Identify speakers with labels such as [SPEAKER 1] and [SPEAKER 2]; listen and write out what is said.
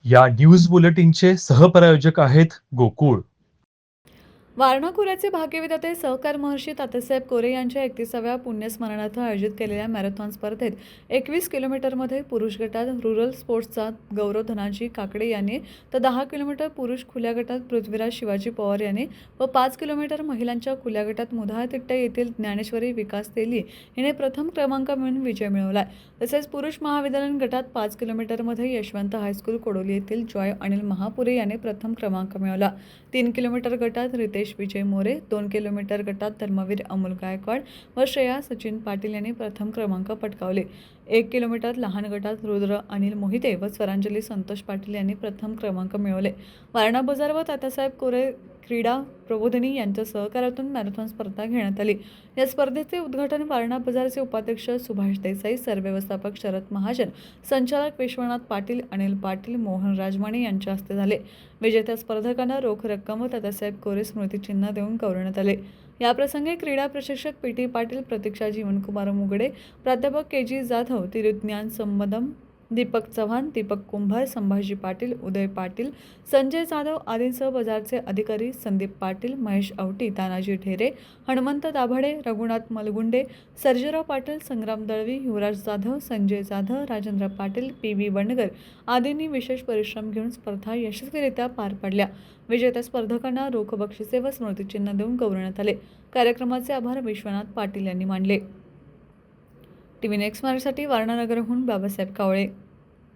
[SPEAKER 1] या न्यूज बुलेटिनचे सहप्रायोजक आहेत गोकुळ.
[SPEAKER 2] वारणा खोऱ्याचे भाग्यविधाते सहकार महर्षी तात्यासाहेब कोरे यांच्या 31व्या पुण्यस्मरणार्थ आयोजित केलेल्या मॅरेथॉन स्पर्धेत 21 किलोमीटरमध्ये पुरुष गटात रुरल स्पोर्ट्सचा गौरव धनाजी काकडे यांनी, तर 10 किलोमीटर पुरुष खुल्या गटात पृथ्वीराज शिवाजी पवार यांनी व 5 किलोमीटर महिलांच्या खुल्या गटात मुधाळतिट्टा येथील ज्ञानेश्वरी विकास तेली हिने प्रथम क्रमांक मिळवून विजय मिळवला. तसेच पुरुष महाविद्यालयीन गटात 5 किलोमीटरमध्ये यशवंत हायस्कूल कोडोली येथील जॉय अनिल महापुरे याने प्रथम क्रमांक मिळवला. 3 किलोमीटर गटात रितेश विजय मोरे, 2 किलोमीटर गटात धर्मवीर अमोल गायकवाड व श्रेया सचिन पाटील यांनी प्रथम क्रमांक पटकावले. 1 किलोमीटर लहान गटात रुद्र अनिल मोहिते व स्वरांजली संतोष पाटील यांनी प्रथम क्रमांक मिळवले. वारणा बाजार व तात्यासाहेब कोरे क्रीडा प्रबोधिनी यांच्या सहकार्यातून मॅरेथॉन स्पर्धा घेण्यात आली. या स्पर्धेचे उद्घाटन वारणा बाजारचे उपाध्यक्ष सुभाष देसाई, सरव्यवस्थापक शरद महाजन, संचालक विश्वनाथ पाटील, अनिल पाटील, मोहन राजमाणे यांच्या हस्ते झाले. विजेत्या स्पर्धकांना रोख रक्कम व तात्यासाहेब कोरे स्मृतिचिन्ह देऊन गौरवण्यात आले. याप्रसंगी क्रीडा प्रशिक्षक पी.टी. पाटील, प्रतीक्षा जीवनकुमार मुगडे, प्राध्यापक के.जी. जाधव, तिरुज्ञान संबदम, दीपक चव्हाण, दीपक कुंभार, संभाजी पाटील, उदय पाटील, संजय जाधव आदींसह बाजारचे अधिकारी संदीप पाटील, महेश आवटी, तानाजी ढेरे, हनुमंत दाभाडे, रघुनाथ मलगुंडे, सर्जेराव पाटील, संग्राम दळवी, युवराज जाधव, संजय जाधव, राजेंद्र पाटील, पी.बी. बंडगर आदींनी विशेष परिश्रम घेऊन स्पर्धा यशस्वीरित्या पार पाडल्या. विजेत्या स्पर्धकांना रोख बक्षिसे व स्मृतिचिन्ह देऊन गौरवण्यात आले. कार्यक्रमाचे आभार विश्वनाथ पाटील यांनी मानले. टीव्ही नेक्स्ट मराठीसाठी वारणानगरहून बाबासाहेब कावळे.